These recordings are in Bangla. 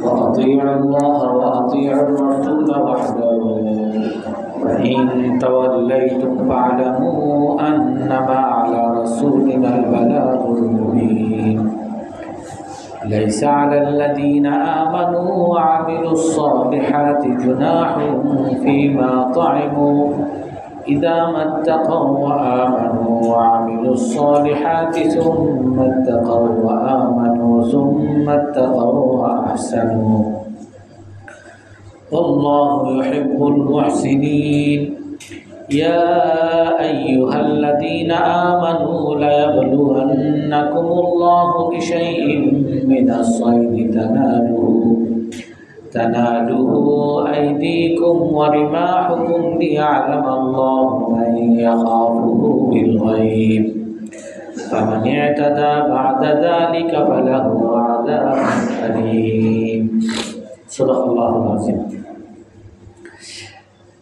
وأطيعوا الله وأطيعوا الرسول وحده فإن توليتم فاعلموا أنما على رسولنا البلاغ المبين ليس على الذين آمنوا وعملوا الصالحات جناح فيما طعموا إذا ما اتقوا وآمنوا وعملوا الصالحات ثم اتقوا وآمنوا ثم اتقوا وأحسنوا والله يحب المحسنين يا أيها الذين آمنوا ليبلونكم الله بشيء من الصيد تناله أيديكم ورماحكم ليعلم الله من يخافه بالغيب فمن اعتدى بعد ذلك فله عذاب أليم صدق الله العظيم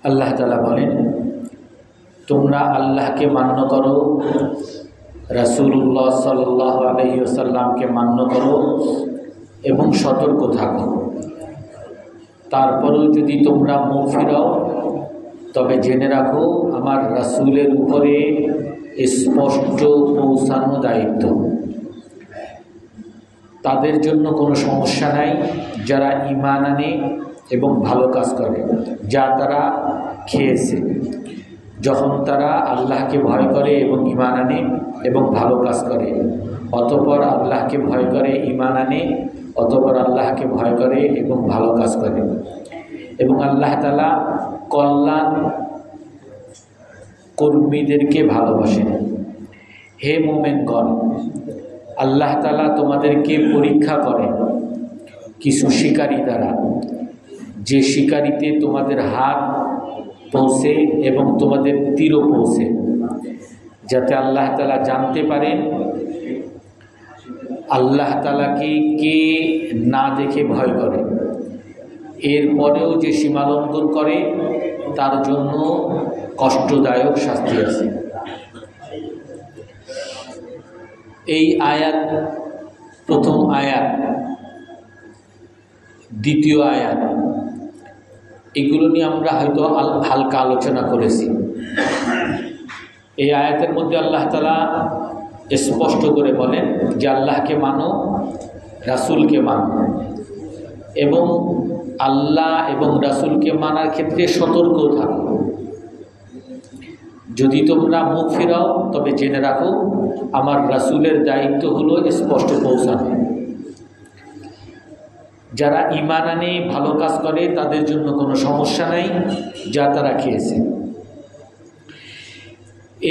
আল্লাহ তাআলা বলেন, তোমরা আল্লাহকে মান্য করো, রাসূলুল্লাহ সাল্লাল্লাহু আলাইহি ওয়াসাল্লামকে মান্য করো এবং সতর্ক থাকো। তারপরেও যদি তোমরা মুখ ফিরাও তবে জেনে রাখো আমার রাসূলের উপরে স্পষ্ট পৌঁছানো দায়িত্ব। তাদের জন্য কোনো সমস্যা নাই যারা ঈমান আনে এবং ভালো কাজ করে, যা তারা খেয়েছে। যখন তারা আল্লাহকে ভয় করে এবং ঈমান আনে এবং ভালো কাজ করে, অতঃপর আল্লাহকে ভয় করে, ঈমান আনে, অতঃপর আল্লাহকে ভয় করে এবং ভালো কাজ করে, এবং আল্লাহ তাআলা কল্যাণ কর্মীদেরকে ভালোবাসেন। হে মুমিনগণ, আল্লাহ তাআলা তোমাদেরকে পরীক্ষা করেন কিছু শিকারী দ্বারা, যে শিকারিতে তোমাদের হাত পৌঁছে এবং তোমাদের তীরও পৌঁছে, যাতে আল্লাহ তাআলা জানতে পারেন আল্লাহ তাআলাকে কে না দেখে ভয় করে। এরপরেও যে সীমালঙ্ঘন করে তার জন্য কষ্টদায়ক শাস্তি আছে। এই আয়াত, প্রথম আয়াত, দ্বিতীয় আয়াত, এগুলো নিয়ে আমরা হয়তো হালকা আলোচনা করেছি। এই আয়াতের মধ্যে আল্লাহ তাআলা স্পষ্ট করে বলেন যে আল্লাহকে মানো, রাসূলকে মানো, এবং আল্লাহ এবং রাসূলকে মানার ক্ষেত্রে সতর্ক থাকো। যদি তোমরা মুখ ফিরাও তবে জেনে রাখো আমার রাসূলের দায়িত্ব হলো স্পষ্ট পৌঁছানো। যারা ঈমান আনে, ভালো কাজ করে, তাদের জন্য কোনো সমস্যা নাই, যা তারা খেয়েছে।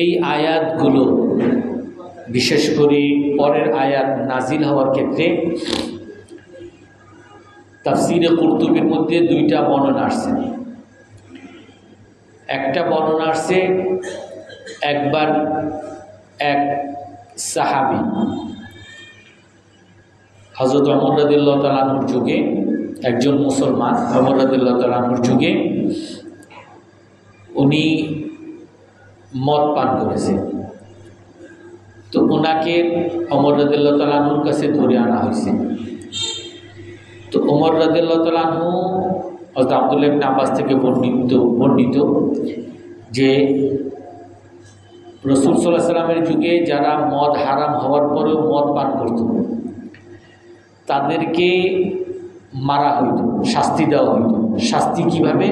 এই আয়াতগুলো, বিশেষ করে পরের আয়াত নাজিল হওয়ার ক্ষেত্রে তাফসীরে কুরতুবীর মধ্যে দুইটা বর্ণনা আসছে। একটা বর্ণনা আসছে, একবার এক সাহাবী হযরত ওমর রাদিয়াল্লাহু তাআলা আনহুর যুগে, একজন মুসলমান ওমর রাদিয়াল্লাহু তাআলা আনহুর যুগে, উনি মদ পান করেছে। তো ওনাকে ওমর রাদিয়াল্লাহু তাআলা আনহুর কাছে ধরে আনা হয়েছে। তো ওমর রাদিয়াল্লাহু তাআলা আনহু হযরত আব্দুল্লাহ ইবনে আব্বাস থেকে বর্ণিত যে রাসূল সাল্লাল্লাহু আলাইহি ওয়াসাল্লামের যুগে যারা মদ হারাম হওয়ার পরেও মদ পান করত, তাদেরকে মারা হইত, শাস্তি দেওয়া হইত। শাস্তি কিভাবে?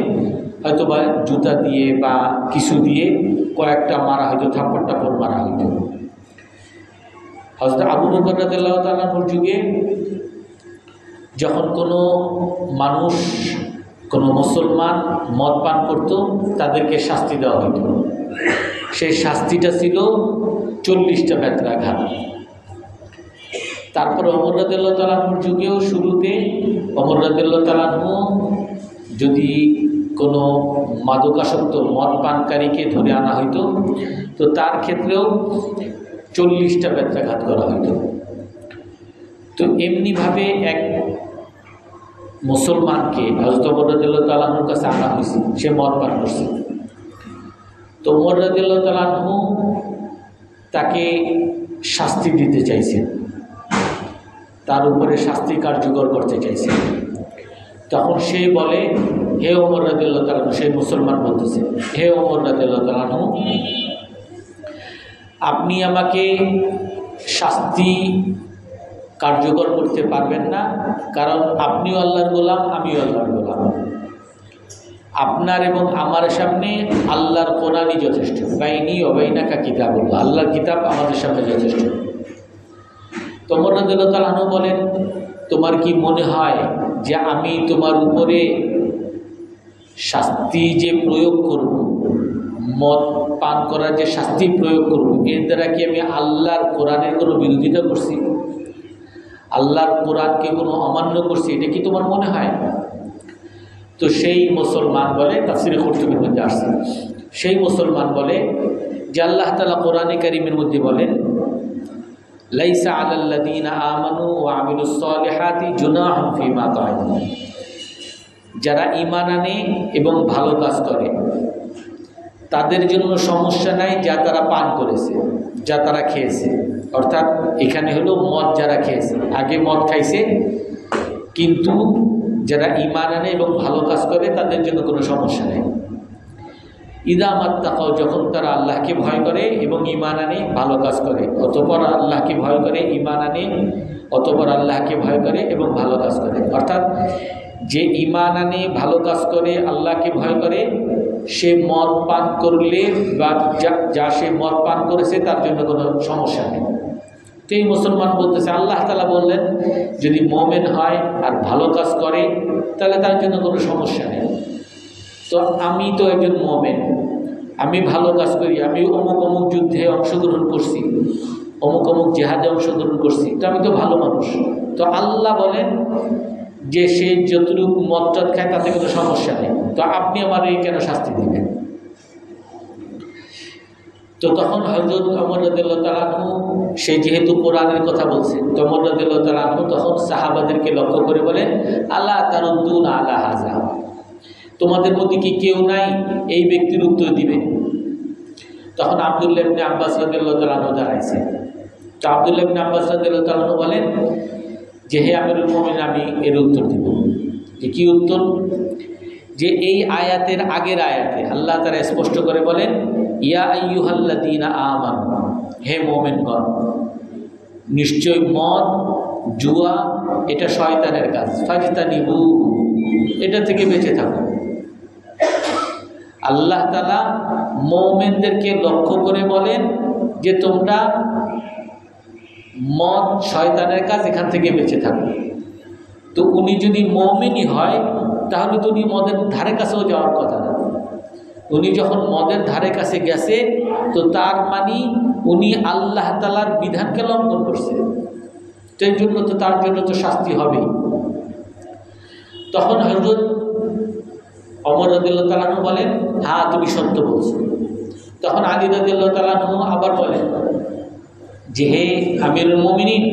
হয়তো বা জুতা দিয়ে বা কিছু দিয়ে কয়েকটা মারা হইতো, থাপ্পড় টাপ্পড় মারা হইত। হযরত আবু বকর রাদিয়াল্লাহু তাআলা আনহুর যুগে যখন কোনো মানুষ, কোনো মুসলমান মদ পান করত, তাদেরকে শাস্তি দেওয়া হইত। সেই শাস্তিটা ছিল 40টা বেত্রাঘাত। তারপরে ওমর রাদিয়াল্লাহু তাআলা আনহুর যুগেও শুরুতে ওমর রাদিয়াল্লাহু তাআলা আনহু যদি কোনো মাদকাসক্ত মদ পানকারীকে ধরে আনা হইতো, তো তার ক্ষেত্রেও 40টা বেত্রাঘাত করা হইতো। তো এমনিভাবে এক মুসলমানকে হযরত ওমর রাদিয়াল্লাহু তাআলা আনহুর কাছে আনা হয়েছে, সে মদ পান করছে। তো ওমর রাদিয়াল্লাহু তাআলা আনহু তাকে শাস্তি দিতে চাইছেন। তার উপরে শাস্তি কার্যকর করতে চাইছে। তখন সে বলে, হে ওমর রাদিয়াল্লাহু তাআলা, সেই মুসলমান বলতেছে, হে ওমর রাদিয়াল্লাহু তাআলা, আপনি আমাকে শাস্তি কার্যকর করতে পারবেন না, কারণ আপনিও আল্লাহর গোলাম, আমিও আল্লাহর গোলাম। আপনার এবং আমার সামনে আল্লাহর কোরআনই যথেষ্ট। বাইনি অবাইনাকা কিতাবুল্লাহ, আল্লাহর কিতাব আমাদের সামনে যথেষ্ট। ওমর রাদিয়াল্লাহু তাআলা আনহু বলেন, তোমার কি মনে হয় যে আমি তোমার উপরে শাস্তি যে প্রয়োগ করব, মদ পান করার যে শাস্তি প্রয়োগ করব, এর দ্বারা কি আমি আল্লাহর কোরআনের কোনো বিরোধিতা করছি, আল্লাহর কোরআনকে কোনো অমান্য করছি, এটা কি তোমার মনে হয়? তো সেই মুসলমান বলে, তাফসীরে কুরতুবীর মধ্যে আসছে, সেই মুসলমান বলে যে আল্লাহ তাআলা কোরআনে কারীমের মধ্যে বলেন, লাইসা আলাল্লাযীনা আমানু ওয়া আমিলুস সালিহাতি জুনাহুন ফীমা তাআমুন, যারা ঈমান আনে এবং ভালো কাজ করে তাদের জন্য সমস্যা নাই যা তারা পান করেছে, যা তারা খেয়েছে। অর্থাৎ এখানে হলো মদ যারা খেয়েছে, আগে মদ খাইছে, কিন্তু যারা ঈমান আনে এবং ভালো কাজ করে তাদের জন্য কোনো সমস্যা নেই। ইদা মাত্তাকাও, যখন তারা আল্লাহকে ভয় করে এবং ঈমান আনে, ভালো কাজ করে, অতঃপর আল্লাহকে ভয় করে, ঈমান আনে, অতঃপর আল্লাহকে ভয় করে এবং ভালো কাজ করে। অর্থাৎ যে ঈমান আনে, ভালো কাজ করে, আল্লাহকে ভয় করে, সে মদ পান করলে বা যা সে মদ পান করেছে তার জন্য কোনো সমস্যা নেই। তো এই মুসলমান বলতেছে, আল্লাহ তাআলা বললেন যদি মুমিন হয় আর ভালো কাজ করে তাহলে তার জন্য কোনো সমস্যা নেই। তো আমি তো একজন মুমিন, আমি ভালো কাজ করি, আমি অমুক অমুক যুদ্ধে অংশগ্রহণ করছি, অমুক অমুক জিহাদে অংশগ্রহণ করছি, তো আমি তো ভালো মানুষ। তো আল্লাহ বলেন যে সে যতটুকু মদ খায় তাতে কোনো সমস্যা নেই, তো আপনি আমার এই কেন শাস্তি দিবেন? তো তখন হযরত ওমর রাদিয়াল্লাহু তাআলা আনহু, সে যেহেতু কোরআনের কথা বলছে, তো ওমর রাদিয়াল্লাহু তাআলা আনহু তখন সাহাবাদেরকে লক্ষ্য করে বলেন, আলা তারুদ্দুনা আলা হাযা, তোমাদের মধ্যে কি কেউ নাই এই ব্যক্তির উত্তর দিবে? তখন আব্দুল্লাহ ইবনে আব্বাস রাদিয়াল্লাহু তাআলা আনহু দাঁড়াইছে। তো আব্দুল্লাহ ইবনে আব্বাস রাদিয়াল্লাহু তাআলা আনহু বলেন যে হে আমিরুল মুমিনিন, আমি এর উত্তর দিব। যে কি উত্তর? যে এই আয়াতের আগের আয়াতে আল্লাহ তাআলা স্পষ্ট করে বলেন, ইয়া আইয়ুহাল্লাযীনা আমানু, হে মুমিনগণ, নিশ্চয় মদ, জুয়া এটা শয়তানের কাজ, ফাজতানিবু, এটা থেকে বেঁচে থাকো। আল্লাহ তাআলা মুমিনদেরকে লক্ষ্য করে বলেন যে তোমরা মদ শয়তানের কাজ, এখান থেকে বেঁচে থাকো। তো উনি যদি মুমিনই হয় তাহলে তো উনি মদের ধারে কাছেও যাওয়ার কথা না। উনি যখন মদের ধারে কাছে গেছে তো তার মানে উনি আল্লাহ তাআলার বিধানকে লঙ্ঘন করছে, সেই জন্য তো তার জন্য তো শাস্তি হবেই। তখন হযরত ওমর রাদিয়াল্লাহু তাআলা আনহু বলেন, হ্যাঁ তুমি সত্য বলছো। তখন আলী রাদিয়াল্লাহু তাআলা আনহু আবার বলেন যে হে আমিরুল মুমিনিন,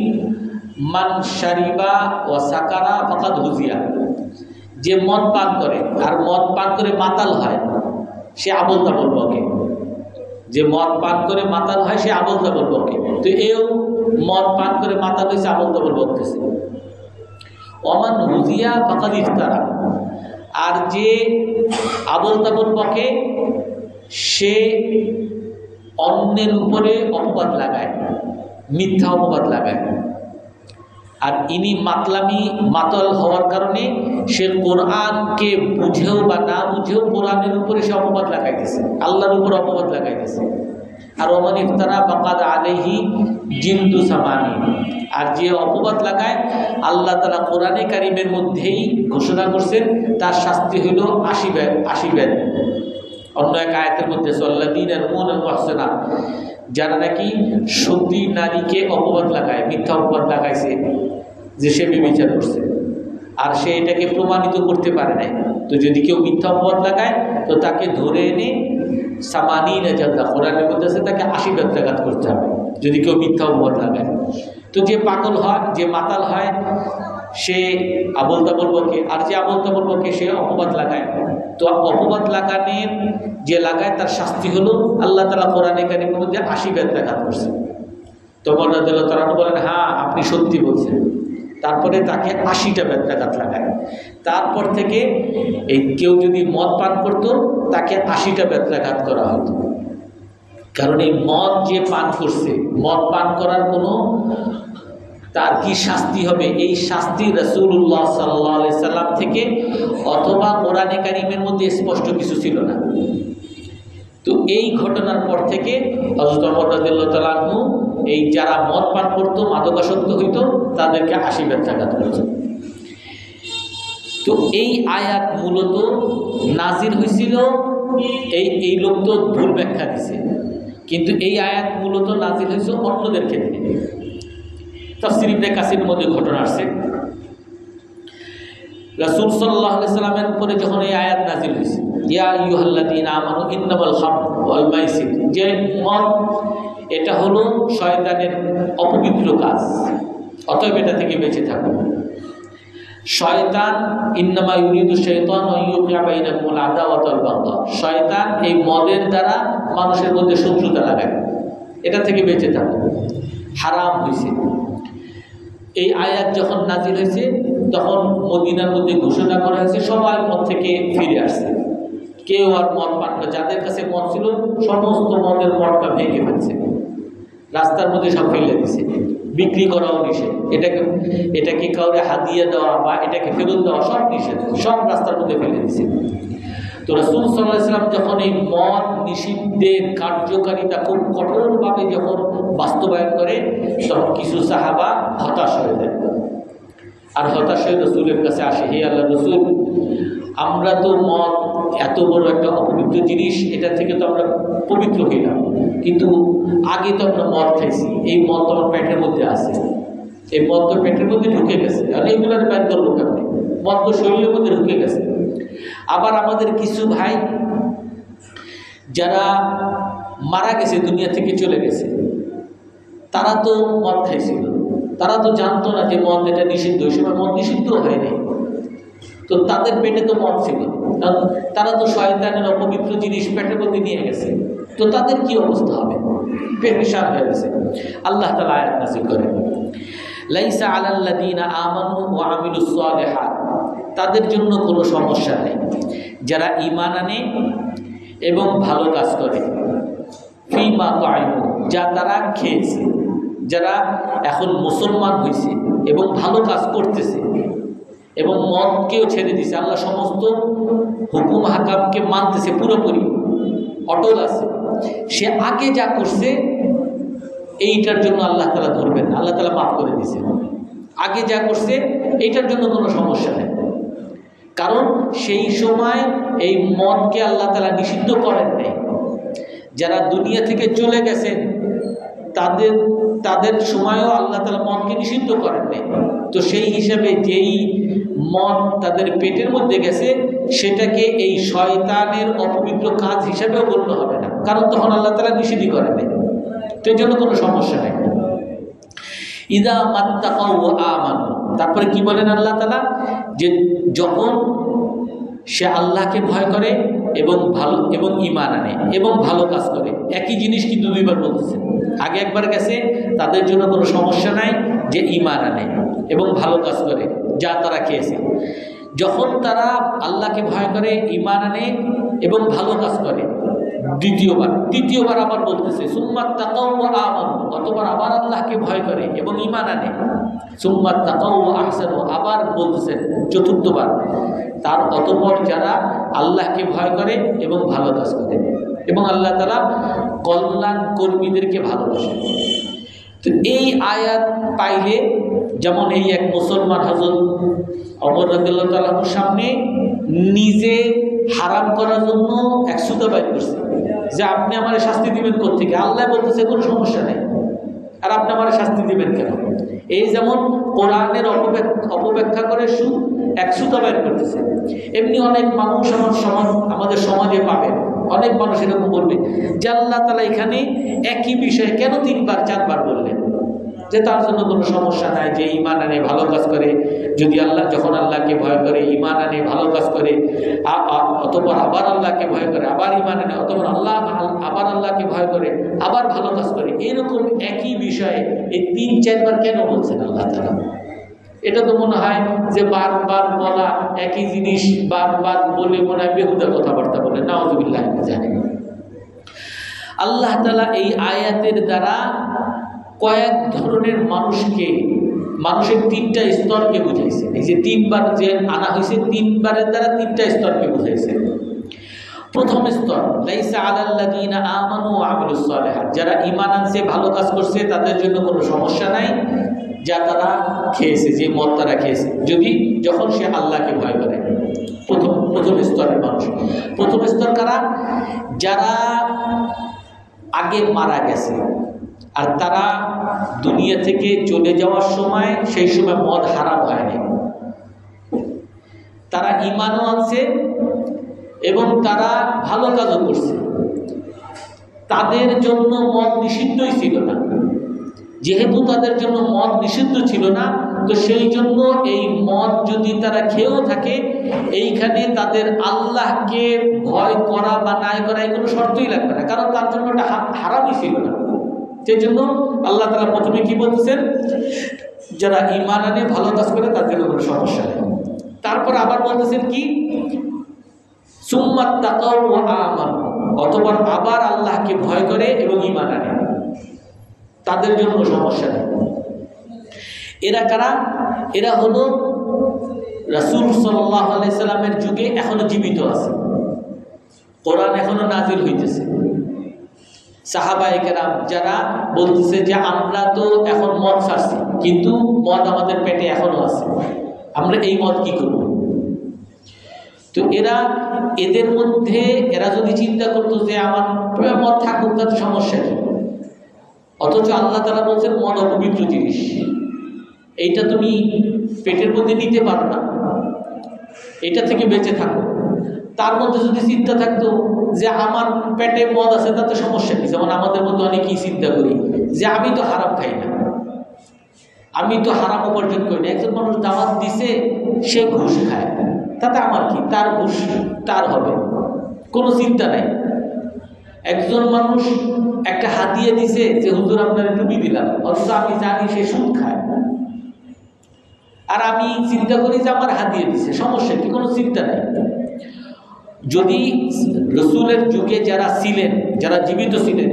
মান শারিবা ওয়া সাকারা ফাকাদ হুজিয়া, যে মদ পান করে আর মদ পান করে মাতাল হয় সে আবল তাবল বকে। যে মদ পান করে মাতাল হয় সে আবল তাবল বকে। তো এও মদ পান করে মাতাল হয়েছে, আবল তাবল বকতেছে। ওমান হুজিয়া ফাকাদ ইফতারা, আর যে আবল তাবল বকে সে অন্যের উপরে অপবাদ লাগায়, মিথ্যা অপবাদ লাগায়। আর ইনি মাতাল হওয়ার কারণে সে কোরআনকে বুঝেও বা না বুঝেও কোরআনের উপরে সে অপবাদ লাগাইতেছে, আল্লাহর উপর অপবাদ লাগাইতেছে। আর ওমান ইফতারা ফাকাদ আলাইহি জিলদু সামানি, আর যে অপবাদ লাগায় আল্লাহ তাআলা কোরআনে কারীমের মধ্যেই ঘোষণা করছেন তার শাস্তি হইল ৮০ বেদ। অন্য এক আয়াতের মধ্যে সাল্লাযীনা ইয়ারমুনাল মুহসানাত, যারা নাকি সতী নারীকে অপবাদ লাগায়, মিথ্যা অপবাদ লাগাইছে যে সে ব্যভিচার করছে, আর সে এটাকে প্রমাণিত করতে পারে নাই, তো যদি কেউ মিথ্যা অপবাদ লাগায় তো তাকে ধরে এনে সামানিনা জালদা, কোরআনের মধ্যে আছে তাকে ৮০ বেত্রাঘাত করতে হবে যদি কেউ মিথ্যা অপবাদ লাগায়। তো যে পাগল হয়, যে মাতাল হয় সে আবল তাবল বকে, আর যে আবল তাবল বকে সে অপবাদ লাগায়। তো অপবাদ লাগানোর যে লাগায় তার শাস্তি হলো আল্লাহ তাআলা কোরআনে কারীমের মধ্যে ৮০ বেত্রাঘাত করছে। তো ওমর রাদিয়াল্লাহু তাআলা বলেন, হ্যাঁ আপনি সত্যি বলছেন, তারপরে তাকে 80টা বেত্রাঘাত লাগায়। তারপর থেকে এই কেউ যদি মদ পান করত তাকে 80টা বেত্রাঘাত করা হতো। কারণ এই মদ যে পান করছে, মদ পান করার কোনো তার কি শাস্তি হবে, এই শাস্তি রাসূলুল্লাহ সাল্লাল্লাহু আলাইহি সাল্লাম থেকে অথবা কোরআনে কারীমের মধ্যে স্পষ্ট কিছু ছিল না। তো এই ঘটনার পর থেকে হযরত ওমর রাদিয়াল্লাহু তাআলা আনহু এই যারা মদ পান করত, মাদকাসক্ত হইত, তাদেরকে 80 বেত্রাঘাত করেছেন। তো এই আয়াত মূলত নাজিল হয়েছিল, এই লোক তো ভুল ব্যাখ্যা দিছে, কিন্তু এই আয়াত মূলত নাজিল হয়েছে অন্যদের ক্ষেত্রে। তাফসীর ইবনে কাসিরের মধ্যে ঘটনা আসছে, রাসূল সাল্লাল্লাহু আলাইহি সাল্লামের উপরে যখন এই আয়াত নাজিল হয়েছে, ইয়া আইয়ুহাল্লাযীনা আমানু ইন্নামাল খামরু ওয়াল মাইসির, যে মদ এটা হলো শয়তানের অপবিত্র কাজ, অতএব এটা থেকে বেঁচে থাকুন। শয়তান ইন্নামা ইউরিদু শাইতানু আন ইউকিআ বাইনাকুমুল আদাওয়াতা ওয়াল বাগদা, শয়তান এই মদের দ্বারা মানুষের মধ্যে শত্রুতা লাগায়, এটা থেকে বেঁচে থাকুন, হারাম হয়েছে। এই আয়াত যখন নাজিল হয়েছে তখন মদিনার মধ্যে ঘোষণা করা হয়েছে সবাই মদ থেকে ফিরে আসছে, কেউ আর মদ পান না, যাদের কাছে মদ ছিল সমস্ত মদের মদটা ভেঙে ফেলছে, রাস্তার মধ্যে সব ফেলে দিছে, বিক্রি করাও নিষেধ, এটাকে কাউরে হাদিয়া দেওয়া বা এটাকে ফেরত দেওয়া সব নিষেধ, সব রাস্তার মধ্যে ফেলে দিছে। তো রাসূল সাল্লাল্লাহু আলাইহি ওয়াসাল্লাম যখন এই মদ নিষিদ্ধের কার্যকারিতা খুব কঠোরভাবে যখন বাস্তবায়ন করে, তখন কিছু সাহাবা হতাশ হয়ে যায়, আর হতাশ হয়ে রাসূলের কাছে আসে, হে আল্লাহর রাসূল, আমরা তো মদ এত বড় একটা অপবিত্র জিনিস, এটা থেকে তো আমরা পবিত্র হইলাম, কিন্তু আগে তো আমরা মদ খাইছি, এই মদ তো আমার পেটের মধ্যে আছে, এই মদ তো পেটের মধ্যে ঢুকে গেছে, আর এইগুলোর বাইর করবো কেমন, মদ তো শরীরের মধ্যে ঢুকে গেছে। আবার আমাদের কিছু ভাই যারা মারা গেছে, দুনিয়া থেকে চলে গেছে, তারা তো মদ খাইছিল, তারা তো জানতো না যে মদ এটা নিষিদ্ধ, ওই সময় মদ নিষিদ্ধ হয়নি, তো তাদের পেটে তো মদ ছিল, তারা তো শয়তানের অপবিত্র জিনিস পেটের মধ্যে নিয়ে গেছে, তো তাদের কি অবস্থা হবে, পেরেশান হয়ে গেছে। আল্লাহ তাআলা আয়াত নাযিল করেন, লাইসা আলাল্লাযীনা আমানু ওয়া আমিলুস সালিহাত, তাদের জন্য কোনো সমস্যা নেই যারা ঈমান আনে এবং ভালো কাজ করে, ফিমা তাইমু, যা তারা খেয়েছে, যারা এখন মুসলমান হয়েছে এবং ভালো কাজ করতেছে এবং মদকেও ছেড়ে দিছে, আল্লাহ সমস্ত হুকুম হাকামকে মানতেছে, পুরোপুরি অটল আছে, সে আগে যা করছে এইটার জন্য আল্লাহ তাআলা ধরবেন, আল্লাহ তাআলা মাফ করে দিছে, আগে যা করছে এইটার জন্য কোনো সমস্যা নেই, কারণ সেই সময় এই মদকে আল্লাহ তাআলা নিষিদ্ধ করেন নাই। যারা দুনিয়া থেকে চলে গেছেন তাদের সময়ও আল্লাহ তাআলা মদকে নিষিদ্ধ করেন নাই, তো সেই হিসাবে যেই মদ তাদের পেটের মধ্যে গেছে সেটাকে এই শয়তানের অপবিত্র কাজ হিসাবেও গণ্য হবে না, কারণ তখন আল্লাহ তাআলা নিষিদ্ধ করেন নাই, তো এই জন্য কোনো সমস্যা নেই। ইদা মাত্তাকাউ ওয়া আমানু, তারপরে কি বলেন আল্লাহ তাআলা, যে যখন সে আল্লাহকে ভয় করে এবং ঈমান আনে এবং ভালো কাজ করে, একই জিনিস কিন্তু দুইবার বলতেছে, আগে একবার গেছে তাদের জন্য কোনো সমস্যা নাই যে ঈমান আনে এবং ভালো কাজ করে যা তারা খেয়েছে, যখন তারা আল্লাহকে ভয় করে, ঈমান আনে এবং ভালো কাজ করে, দ্বিতীয়বার আবার বলতেছে সুম্মা তাকাউ ওয়া আমানু, অতঃপর আবার আল্লাহকে ভয় করে এবং ঈমান আনে, সুম্মা তাকাউ ওয়া আহসানু, আবার বলতেছেন চতুর্থবার, তার অতঃপর যারা আল্লাহকে ভয় করে এবং ভালো কাজ করে, এবং আল্লাহ তাআলা কল্যাণ কর্মীদেরকে ভালোবাসেন। তো এই আয়াত পাইলে, যেমন এই এক মুসলমান হযরত ওমর রাদিয়াল্লাহু তাআলার সামনে নিজে হারাম করার জন্য এক সুতা বাইর করছে, যে আপনি আমার শাস্তি দিবেন কোত্থেকে, আল্লাহ বলতেছে কোনো সমস্যা নেই, আর আপনি আমার শাস্তি দিবেন কেন, এই যেমন কোরআনের অপব্যাখ্যা করে এক সুতা বাইর করতেছে, এমনি অনেক মানুষ আমাদের সমাজে পাবেন, অনেক মানুষ এরকম বলবে যে আল্লাহ তাআলা এখানে একই বিষয়ে কেন 3-4 বললেন, যে তার জন্য কোনো সমস্যা নাই, যে ঈমান আনে ভালো কাজ করে, যদি যখন আল্লাহকে ভয় করে, ঈমান আনে ভালো কাজ করে, অতঃপর আবার আল্লাহকে ভয় করে, আবার ঈমান আনে, অতঃপর আবার আল্লাহকে ভয় করে, আবার ভালো কাজ করে, এরকম একই বিষয়ে এই 3-4 বার কেন বলছেন আল্লাহ তাআলা? এটা তো মনে হয় যে বারবার বলা একই জিনিস বারবার বলে মনে হয় বেহুদা কথাবার্তা বলে, নাউযুবিল্লাহ জানি। আল্লাহ তাআলা এই আয়াতের দ্বারা কয়েক ধরনের মানুষের তিনটা স্তরকে বুঝাইছে। এই যে তিনবার যে আনা হয়েছে, তিনবারের দ্বারা তিনটা স্তরকে বুঝাইছে। প্রথম স্তর লাইসা আলাল্লাযীনা আমানু ওয়া আমিলুস সালিহাত, যারা ঈমান আনছে ভালো কাজ করছে তাদের জন্য কোনো সমস্যা নাই যা তারা খেয়েছে, যে মদ তারা খেয়েছে, যখন সে আল্লাহকে ভয় করে। প্রথম স্তরের মানুষ। প্রথম স্তর কারা? যারা আগে মারা গেছে আর তারা দুনিয়া থেকে চলে যাওয়ার সময় সেই সময় মদ হারাম হয়নি, তারা ঈমানও আনছে এবং তারা ভালো কাজও করছে, তাদের জন্য মদ নিষিদ্ধই ছিল না। যেহেতু তাদের জন্য মদ নিষিদ্ধ ছিল না, তো সেই জন্য এই মদ যদি তারা খেয়েও থাকে, এইখানে তাদের আল্লাহকে ভয় করা বা নাই করা এই কোনো শর্তই লাগবে না, কারণ তার জন্য ওটা হারামই ছিল না। সেই জন্য আল্লাহ তাআলা প্রথমে কি বলতেছেন, যারা ঈমান আনে ভালো কাজ করে তাদের কোনো সমস্যা নেই। তারপর আবার বলতেছেন কি, সুম্মা তাকাউ ওয়া আমানু, অতঃপর আবার আল্লাহকে ভয় করে এবং ঈমান আনে, তাদের জন্য সমস্যা নেই। এরা কারা? এরা হলো রাসূল সাল্লাল্লাহু আলাইহি সাল্লামের যুগে এখনো জীবিত আছে, কোরআন এখনো নাজিল হইতেছে। সাহাবায়ে কেরাম যারা বলতেছে যে আমরা তো এখন মদ ছাড়ছি, কিন্তু মদ আমাদের পেটে এখনো আছে, আমরা এই মদ কি করব? তো এদের মধ্যে এরা যদি চিন্তা করতো যে আমার মদ থাকুক তাতে সমস্যা কি, অথচ আল্লাহ তাআলা বলছেন মদ অপবিত্র জিনিস, এইটা তুমি পেটের মধ্যে নিতে পারো না, এটা থেকে বেঁচে থাকো। তার মধ্যে যদি চিন্তা থাকতো যে আমার পেটে মদ আছে তাতে সমস্যা কি, যেমন আমাদের মধ্যে অনেকেই চিন্তা করি যে আমি তো হারাম খাই না, আমি তো হারাম উপার্জন করি না। একজন মানুষ দাওয়াত দিছে, সে ঘুষ খায়, তাতে আমার কি, তার ঘুষ তার হবে, কোনো চিন্তা নাই। একজন মানুষ একটা হাদিয়া দিছে যে হুজুর আপনার টুপি দিলাম, অথচ আমি জানি সে সুদ খায়, আর আমি চিন্তা করি যে আমার হাদিয়া দিছে, সমস্যা কি, কোনো চিন্তা নাই। যদি রাসূলের যুগে যারা ছিলেন, যারা জীবিত ছিলেন,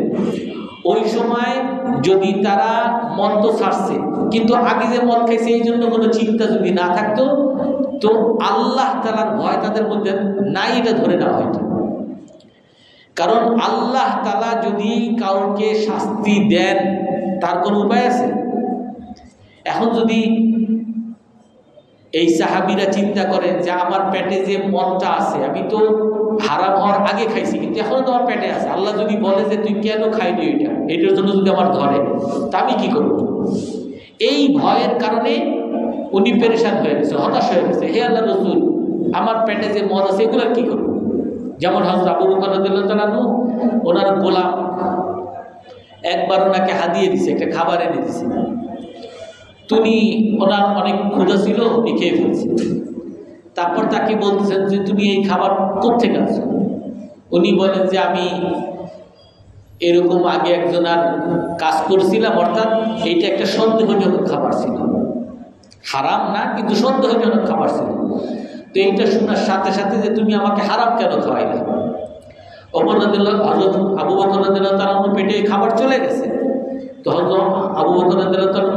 ওই সময় যদি তারা মদ তো ছাড়ছে, কিন্তু আগে যে মদ খাইছে এই জন্য কোনো চিন্তা যদি না থাকতো, তো আল্লাহ তাআলার ভয় তাদের মধ্যে নাই, এটা ধরে নেওয়া হয়তো। কারণ আল্লাহ তাআলা যদি কাউকে শাস্তি দেন তার কোনো উপায় আছে? এখন যদি এই সাহাবীরা চিন্তা করেন যে আমার পেটে যে মদটা আছে আমি তো হারাম হওয়ার আগে খাইছি, কিন্তু এখনো তো আমার পেটে আছে, আল্লাহ যদি বলে যে তুই কেন খাইলি এটার জন্য যদি আমার ধরে, তা আমি কি করব? এই ভয়ের কারণে উনি পেরেশান হয়ে গেছে, হতাশ হয়ে গেছে। হে আল্লাহ রাসূল, আমার পেটে যে মদ আছে এগুলো কি করব? যেমন হযরত আবু বকর রাদিয়াল্লাহু তাআলা আনহু, ওনার গোলাম একবার ওনাকে হাদিয়ে দিছে, একটা খাবার এনে দিছে, তুমি ওনার অনেক ক্ষুধা ছিল, উনি খেয়ে ফেলছে। তারপর তাকে বলতেছেন যে তুমি এই খাবার কোত্থেকে আনছো? উনি বলেন যে আমি এরকম আগে একজনের কাজ করছিলাম, অর্থাৎ এইটা একটা সন্দেহজনক খাবার ছিল, হারাম না কিন্তু সন্দেহজনক খাবার ছিল। তো এইটা শোনার সাথে সাথে যে তুমি আমাকে হারাম কেন খাওয়াইলে, আবু বকর রাদিয়াল্লাহু তাআলা পেটে খাবার চলে গেছে। তখন আবু বকর রাদিয়াল্লাহু তাআলা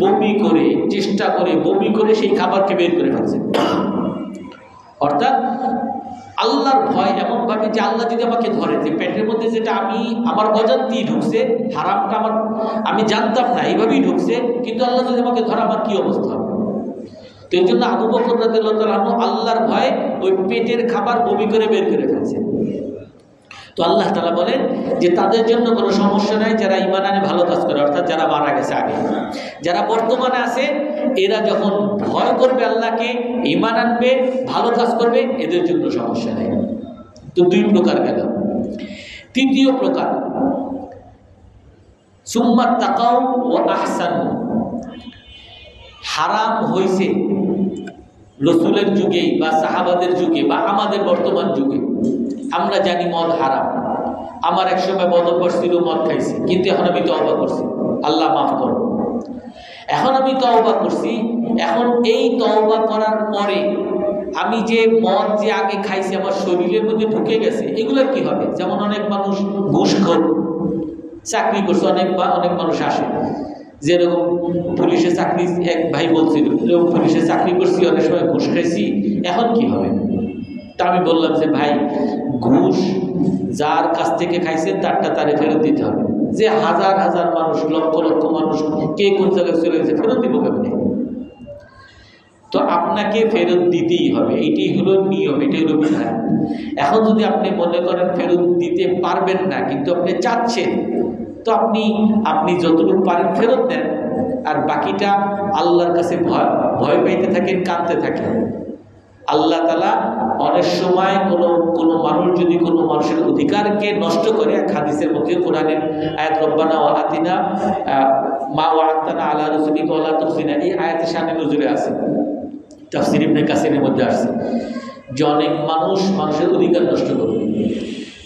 বমি করে, চেষ্টা করে বমি করে সেই খাবারকে বের করে ফেলছে। অর্থাৎ আল্লাহর ভয় এমনভাবে যে আল্লাহ যদি আমাকে ধরে, যে পেটের মধ্যে যেটা আমি আমার অজান্তেই ঢুকছে, হারামটা আমার আমি জানতাম না, এইভাবেই ঢুকছে, কিন্তু আল্লাহ যদি আমাকে ধরে আমার কি অবস্থা হবে? তো এই জন্য আবু বকর রাদিয়াল্লাহু তাআলা আল্লাহর ভয় ওই পেটের খাবার বমি করে বের করে ফেলছে। তো আল্লাহ তাআলা বলেন যে তাদের জন্য কোনো সমস্যা নাই যারা ঈমান আনে ভালো কাজ করে, অর্থাৎ যারা মারা গেছে আগে। যারা বর্তমানে আছে এরা যখন ভয় করবে আল্লাহকে, ঈমান আনবে, ভালো কাজ করবে, এদের জন্য সমস্যা নেই। তো দুই প্রকার গেল। তৃতীয় প্রকার, সুম্মা তাকাউ ওয়া আহসানু, হারাম হইছে রাসূলের যুগে বা সাহাবাদের যুগে বা আমাদের বর্তমান যুগে। আমরা জানি মদ হারাম, আমার একসময় বদ অভ্যাস ছিল, মদ খাইছি, কিন্তু এখন আমি তওবা করছি, আল্লাহ মাফ করো। এখন আমি তওবা করছি, এখন এই তওবা করার পরে আমি যে মদ যে আগে খাইছি আমার শরীরের মধ্যে ঢুকে গেছে, এগুলোর কি হবে? যেমন অনেক মানুষ ঘুষখোর, চাকরি করছে, অনেক মানুষ আসে, যেরকম পুলিশে চাকরি, এক ভাই বলছিল পুলিশে চাকরি করছি, অনেক সময় ঘুষ খাইছি, এখন কি হবে? তা আমি বললাম যে ভাই, ঘুষ যার কাছ থেকে খাইছেন তারটা তারে ফেরত দিতে হবে। যে হাজার হাজার মানুষ, লক্ষ লক্ষ মানুষ কে কোন জায়গায় চলে গেছে, ফেরত দিব কেমনে? তো আপনাকে ফেরত দিতেই হবে, এটাই হলো নিয়ম, এটাই হলো বিধান। এখন যদি আপনি মনে করেন ফেরত দিতে পারবেন না, কিন্তু আপনি চাচ্ছেন, তো আপনি যতটুকু পারেন ফেরত দেন, আর বাকিটা আল্লাহর কাছে ভয় পাইতে থাকেন, কাঁদতে থাকেন। আল্লাহ তাআলা অনেক সময় কোনো মানুষ যদি কোনো মানুষের অধিকারকে নষ্ট করে, এক হাদিসের মধ্যে কোরআনের আয়াত রব্বানা ওয়া আতিনা মা ওয়া'আতানা আলা রাসূলিকা ওয়া লা তুখজিনা, এই আয়াতের শানে নজরে আছে, তাফসীর ইবনে কাসিরের মধ্যে আসছে যে অনেক মানুষের অধিকার নষ্ট করবে।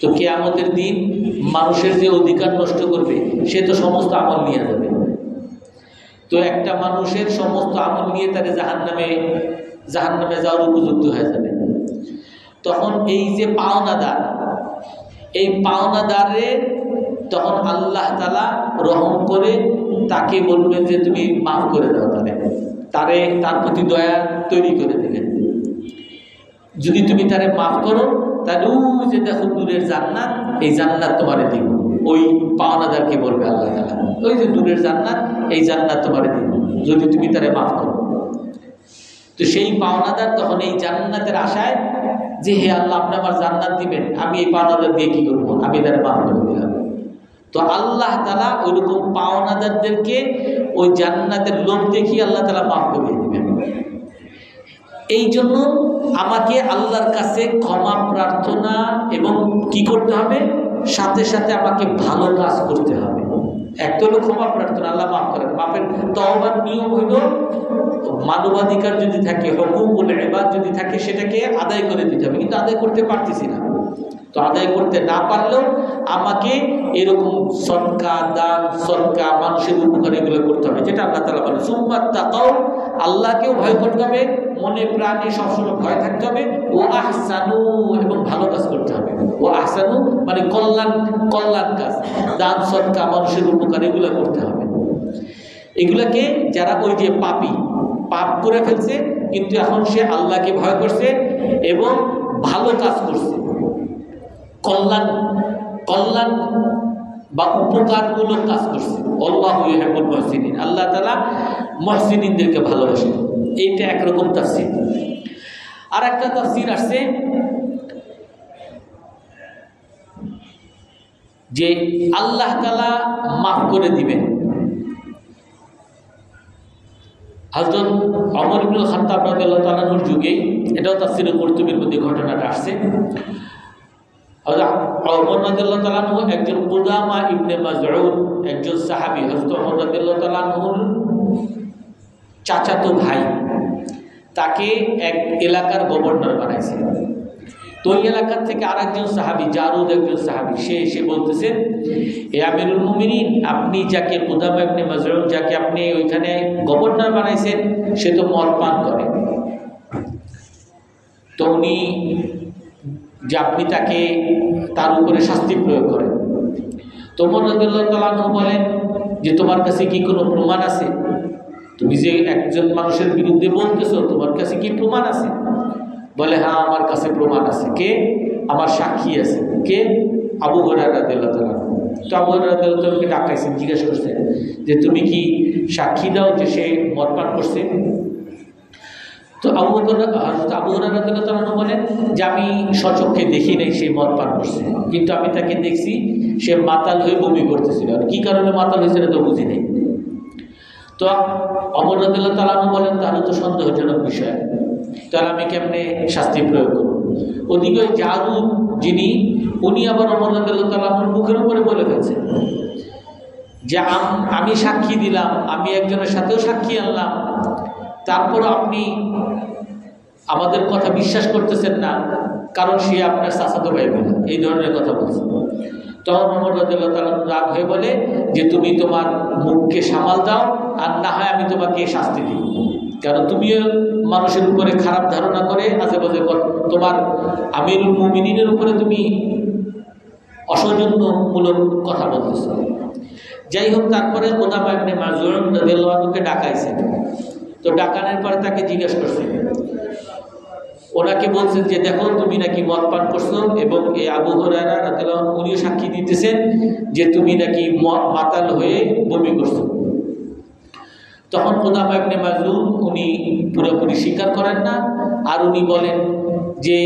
তো কিয়ামতের দিন মানুষের যে অধিকার নষ্ট করবে সে তো সমস্ত আমল নিয়ে যাবে। তো একটা মানুষের সমস্ত আমল নিয়ে তাকে জাহান্নামে যাওয়ার উপযুক্ত হয়ে যাবে। তখন এই যে পাওনাদার, এই পাওনাদারে তখন আল্লাহ তাআলা রহম করে তাকে বলবেন যে তুমি মাফ করে দাও, তার প্রতি দয়া তৈরি করে দিলেন। যদি তুমি তারে মাফ করো, তাহলে ওই যে দেখো দূরের জান্নাত, এই জান্নাত তোমারে দিব। ওই পাওনাদারকে বলবে আল্লাহ তাআলা, ওই যে দূরের জান্নাত, এই জান্নাত তোমারে দিব যদি তুমি তারে মাফ করো। তো সেই পাওনাদার তখন এই জান্নাতের আশায় যে হে আল্লাহ, আপনি আমার জান্নাত দিবেন, আমি এই পাওনাদার দিয়ে কি করবো, আমি তারে মাফ করে দিলাম। তো আল্লাহ তাআলা ওইরকম পাওনাদারদেরকে ওই জান্নাতের লোভ দেখিয়ে আল্লাহ তাআলা মাফ করে দিবেন। এই জন্য আমাকে আল্লাহর কাছে ক্ষমা প্রার্থনা এবং কি করতে হবে, সাথে সাথে আমাকে ভালো কাজ করতে হবে। একটা হলো ক্ষমা প্রার্থনা, আল্লাহ মাফ করেন। মাফের তওবার নিয়ম হইল মানবাধিকার যদি থাকে, হুকুকুল ইবাদ যদি থাকে, সেটাকে আদায় করে দিতে হবে, কিন্তু আদায় করতে পারতেছি না। তো আদায় করতে না পারলেও আমাকে এরকম সদকা, দান, সদকা, মানুষের উপকার এগুলো করতে হবে, যেটা আল্লাহ তাআলা বলেন সুম্মা তাকাও, আল্লাহকেও ভয় করতে হবে, মনে প্রাণে সবসময় ভয় থাকতে হবে। ও আহসানু, এবং ভালো কাজ করতে হবে। ও আহসানু মানে কল্যাণ কাজ, দান, সদকা, মানুষের উপকার এগুলো করতে হবে। এগুলাকে যারা ওই যে পাপ করে ফেলছে, কিন্তু এখন সে আল্লাহকে ভয় করছে এবং ভালো কাজ করছে, কল্যাণ বা উপকারমূলক কাজ করছে। আল্লাহু ইউহিব্বুল মুহসিনিন, আল্লাহ তাআলা মুহসিনিনদেরকে ভালোবাসেন। এইটা একরকম তাফসীর। আর একটা তাফসীর আসছে যে আল্লাহ তাআলা মাফ করে দিবেন। হযরত ওমর ইবনে খাত্তাব রাদিয়াল্লাহু তাআলা আনহুর যুগে, এটাও তাফসীরে কুরতুবীর মধ্যে ঘটনাটা আসছে। ওমর রাদিয়াল্লাহু তাআলা আনহু একজন কুদামা ইবনে মাযউদ, একজন সাহাবী, হযরত ওমর রাদিয়াল্লাহু তাআলা আনহুর চাচাতো ভাই, তাকে এক এলাকার গভর্নর বানাইছে। তো ওই এলাকার থেকে আরেকজন সাহাবী, জারুদ একজন সাহাবী, সে এসে বলতেছে, হে আমিরুল মুমিনিন, আপনি যাকে কুদামা ইবনে মাযউদ, যাকে আপনি ওইখানে গভর্নর বানাইছেন, সে তো মদ পান করে। তো উনি যে আপনি তার উপরে শাস্তি প্রয়োগ করেন। তো ওমর রাদিয়াল্লাহু তাআলা আনহু বলেন যে তোমার কাছে কি কোনো প্রমাণ আছে? তুমি যে একজন মানুষের বিরুদ্ধে বলতেছো, তোমার কাছে কি প্রমাণ আছে? বলে হ্যাঁ, আমার কাছে প্রমাণ আছে। কে? আমার সাক্ষী আছে। কে? আবু হুরায়রা রাদিয়াল্লাহু তাআলা। তো আবু হুরায়রা রাদিয়াল্লাহু তাআলাকে ডাকাইছেন, জিজ্ঞাসা করছেন যে তুমি কি সাক্ষী দাও যে সে মদ পান করছে? তো আবু হুরায়রা রাদিয়াল্লাহু তাআলা বলেন যে আমি স্বচক্ষে দেখি নাই সে মদ পান করছে, কিন্তু আমি তাকে দেখছি সে মাতাল হয়ে বমি করতেছিল। আর কি কারণে মাতাল হয়েছে তো বুঝি নেই। তো ওমর রাদিয়াল্লাহু তাআলা বলেন তাহলে তো সন্দেহজনক বিষয়, তাহলে আমি কেমনে শাস্তি প্রয়োগ করব? ওদিকে জারুদ যিনি, উনি আবার ওমর রাদিয়াল্লাহু তাআলা মুখের উপরে বলে ফেলছেন যে আমি সাক্ষী দিলাম, আমি একজনের সাথেও সাক্ষী আনলাম, তারপর আপনি আমাদের কথা বিশ্বাস করতেছেন না, কারণ সে আপনার চাচাতো ভাই বোন, এই ধরনের কথা বলছে। তখন ওমর রাদিয়াল্লাহু তাআলা রাগ হয়ে বলে যে তুমি তোমার মুখকে সামাল দাও, আর না হয় আমি তোমাকে শাস্তি দিব, কারণ তুমিও মানুষের উপরে খারাপ ধারণা করে আজে বাজে তোমার আমিরুল মুমিনিনের উপরে তুমি অসৌজন্যমূলক কথা বলতেছ। যাই হোক, তারপরে কুদামা ইবনে মাজউন রাদিয়াল্লাহু আনহুকে ডাকাইছেন। তো ডাকানোর পরে তাকে জিজ্ঞেস করছে, ওনাকে বলছেন যে দেখো তুমি নাকি মদ পান করছো, এবং এই আবু হুরায়রা রাদিয়াল্লাহু আনহু উনিও সাক্ষী দিতেছেন যে তুমি নাকি মাতাল হয়ে বমি করছো। তখন কুদামা ইবনে মাজউন উনি পুরোপুরি স্বীকার করেন না, আর উনি বলেন যে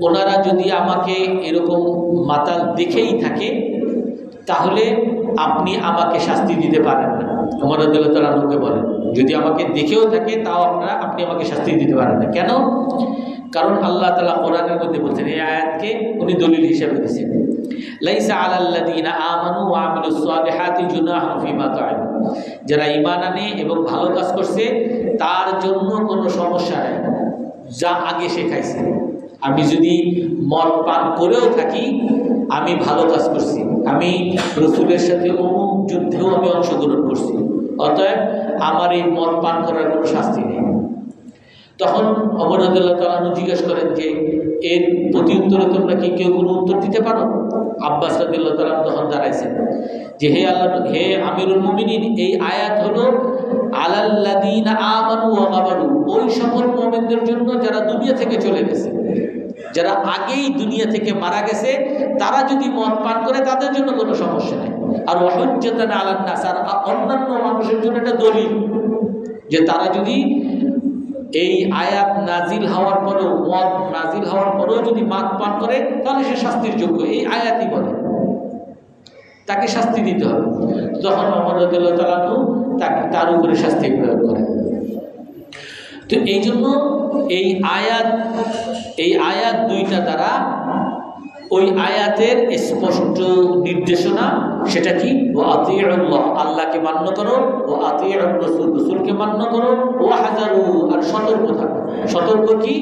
ওনারা যদি আমাকে এরকম মাতাল দেখেই থাকে তাহলে আপনি আমাকে শাস্তি দিতে পারেন না। ওমর রাদিয়াল্লাহু তাআলা আনহুকে বলেন, যদি আমাকে দেখেও থাকে তাও আপনি আমাকে শাস্তি দিতে পারেন না। কেন? কারণ আল্লাহ তাআলা কোরআনের মধ্যে বলছেন, এই আয়াতকে উনি দলিল হিসেবে দিয়েছেন, লাইসা আলাল্লাযীনা আমানু ওয়া আমিলুস সালিহাতি জুনাহুন ফীমা তা'আলাম, যারা ঈমান আনে এবং ভালো কাজ করছে তার জন্য কোনো সমস্যা নেই যা আগে শেখাইছে। আমি যদি মদ পান করেও থাকি, আমি ভালো কাজ করছি, আমি রাসূলের সাথে অমুক যুদ্ধেও আমি অংশগ্রহণ করছি, অতএব আমার এই মদ পান করার কোনো শাস্তি নেই। তখন ওমর রাদিয়াল্লাহু তাআলা আনহু জিজ্ঞেস করেন যে এর প্রতি উত্তরে তোমরা কি কেউ কোনো উত্তর দিতে পারো? আব্বাস রাদিয়াল্লাহু তাআলা তখন দাঁড়াইছেন যে হে আল্লাহ, হে আমিরুল মুমিনিন, এই আয়াত হলো আলাল্লাযীনা আমানু ওয়া গাফারু, ওই সকল মুমিনদের জন্য যারা দুনিয়া থেকে চলে গেছে, যারা আগেই দুনিয়া থেকে মারা গেছে, তারা যদি মদ পান করে তাদের জন্য কোনো সমস্যা নেই। আর ওয়াহুজ্জাতান আলান নাস, আর অন্যান্য মানুষের জন্য এটা দলিল যে তারা যদি এই আয়াত নাজিল হওয়ার পরেও, মদ নাজিল হওয়ার পরেও যদি মদ পান করে তাহলে সে শাস্তির যোগ্য। এই আয়াতই বলে তাকে শাস্তি দিতে হবে। তখন ওমর রাদিয়াল্লাহু তাআলা আনহু তাকে তার উপরে শাস্তি প্রয়োগ করেন। তো এই জন্য এই আয়াত দুইটা দ্বারা ওই আয়াতের স্পষ্ট নির্দেশনা, সেটা কি? ওয়া আতিউল্লাহ, আল্লাহকে মান্য করো, ওয়া আতিউর রাসূল, রাসূলকে মান্য করো, ওয়া হাযারু, আর সতর্ক থাকো। সতর্ক কি?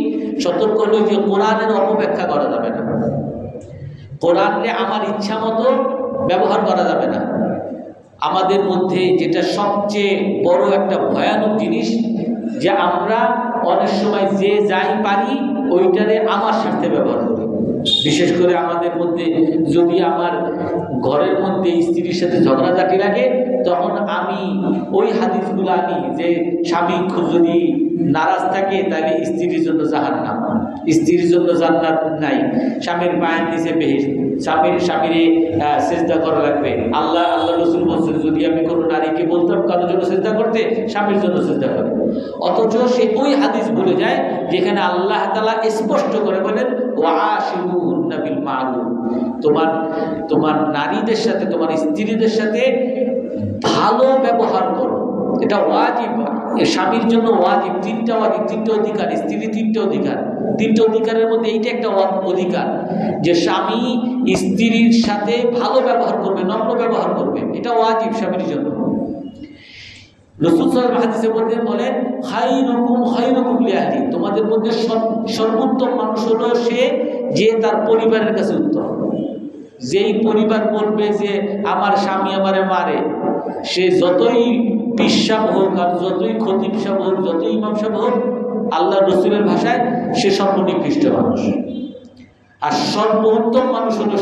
সতর্ক হলো যে কোরআনের অপব্যাখ্যা করা যাবে না, কোরআনকে আমার ইচ্ছা মতো ব্যবহার করা যাবে না। আমাদের মধ্যে যেটা সবচেয়ে বড় একটা ভয়ানক জিনিস, যে আমরা অনেক সময় যে যাই পারি ওইটারে আমার স্বার্থে ব্যবহার করি। বিশেষ করে আমাদের মধ্যে যদি আমার ঘরের মধ্যে স্ত্রীর সাথে ঝগড়াঝাটি লাগে, তখন আমি ওই হাদিসগুলো আনি যে স্বামী যদি নারাজ থাকে তাহলে স্ত্রীর জন্য জাহান্নাম, স্ত্রীর জন্য জান্নাত নাই, স্বামীর পায়ের নিচে বেহেশত, স্বামীরে সেজদা করা লাগবে। আল্লাহ রাসূল বলছেন, যদি আমি কোনো নারীকে বলতাম কারোর জন্য সেজদা করতে, স্বামীর জন্য সেজদা করে। অথচ সে ওই হাদিস ভুলে যায় যেখানে আল্লাহ তাআলা স্পষ্ট করে বলেন, ওয়াশিরুহুন্না বিল মারুফ, তোমার নারীদের সাথে, তোমার স্ত্রীদের সাথে ভালো ব্যবহার করো। এটা ওয়াজিব, স্বামীর জন্য ওয়াজিব। তিনটা ওয়াজিব, তিনটা অধিকার, স্ত্রীর তিনটা অধিকার। তিনটা অধিকারের মধ্যে এইটা একটা অধিকার যে স্বামী স্ত্রীর সাথে ভালো ব্যবহার করবে, নম্র ব্যবহার করবে, এটা ওয়াজিব স্বামীর জন্য। রাসূল সাল্লাল্লাহু আলাইহি হাদিসের মধ্যে বলেন, খায়রুকুম লিআহলি, তোমাদের মধ্যে সর্বোত্তম মানুষ হলো সে যে তার পরিবারের কাছে উত্তম। যেই পরিবার বলবে যে আমার স্বামী আমারে মারে, সে যতই পিসাব হোক, আর যতই খতিব সাহেব হোক, যতই ইমাম সাহেব হোক, আল্লাহ রসুলের ভাষায় সে সর্বনিকৃষ্ট মানুষ। আর সর্বোত্তম মানুষ হলো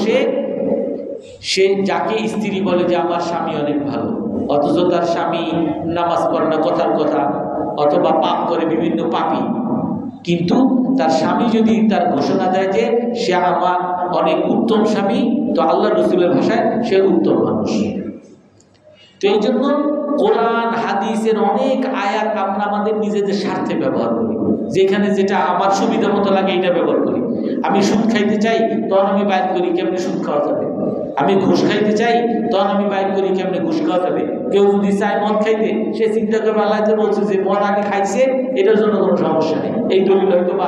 সে যাকে স্ত্রী বলে যে আমার স্বামী অনেক ভালো, অথচ তার স্বামী নামাজ পড়ে না, কথার কথা, অথবা পাপ করে, বিভিন্ন পাপী, কিন্তু তার স্বামী যদি তার ঘোষণা দেয় যে সে আমার অনেক উত্তম স্বামী, তো আল্লাহ রসুলের ভাষায় সে উত্তম মানুষ। তো এই জন্য কোরআন হাদিসের অনেক আয়াত আমরা আমাদের নিজেদের স্বার্থে ব্যবহার করি, যেখানে যেটা আমার সুবিধা মতো লাগে এটা ব্যবহার করি। আমি সুদ খাইতে চাই, তখন আমি বাইর করি কেমনে সুদ খাওয়া যাবে। আমি ঘুষ খাইতে চাই, তখন আমি বাইর করি কেমনে ঘুষ খাওয়া যাবে। কেউ যদি চায় মদ খাইতে, সে চিন্তা করবে আল্লাহ বলছে যে মদ আগে খাইছে, এটার জন্য কোনো সমস্যা নেই, এই দলিল হয়তো বা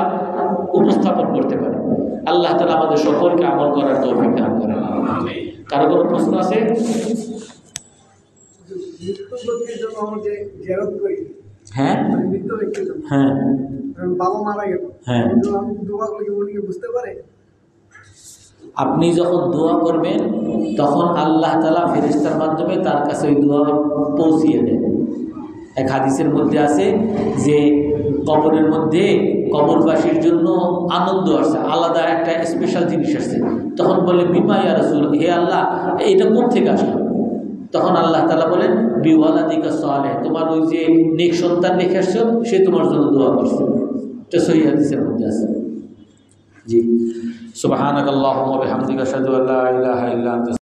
উপস্থাপন করতে পারে। আল্লাহ তাআলা আমাদের সকলকে আমল করার তৌফিক দান করেন। কারো কোনো প্রশ্ন আছে? হ্যাঁ মৃত ব্যক্তির জন্য। হ্যাঁ বাবা মারা গেল, হ্যাঁ কিন্তু আমি দোয়া করলে উনি কি বুঝতে পারে? আপনি যখন দোয়া করবেন তখন আল্লাহ তাআলা ফেরেশতার মাধ্যমে তার কাছে ওই দোয়া পৌঁছিয়ে দেন। এক হাদিসের মধ্যে আছে যে কবরের মধ্যে কবরবাসীর জন্য আনন্দ আসছে, আলাদা একটা স্পেশাল জিনিস আসছে। তখন বলে বিমা ইয়া রাসূল, হে আল্লাহ এটা কোথা থেকে আসলো? তখন আল্লাহ তাআলা বলেন বিওয়ালাদিকা সালেহ, তোমার ওই যে নেক সন্তান রেখে আসছো সে তোমার জন্য দোয়া করছে। এটা সহিহ হাদিসের মধ্যে আছে। জি, সুবহানাকাল্লাহুম্মা ওয়া বিহামদিকা আশহাদু আল্লা ইলাহা ইল্লা আনতা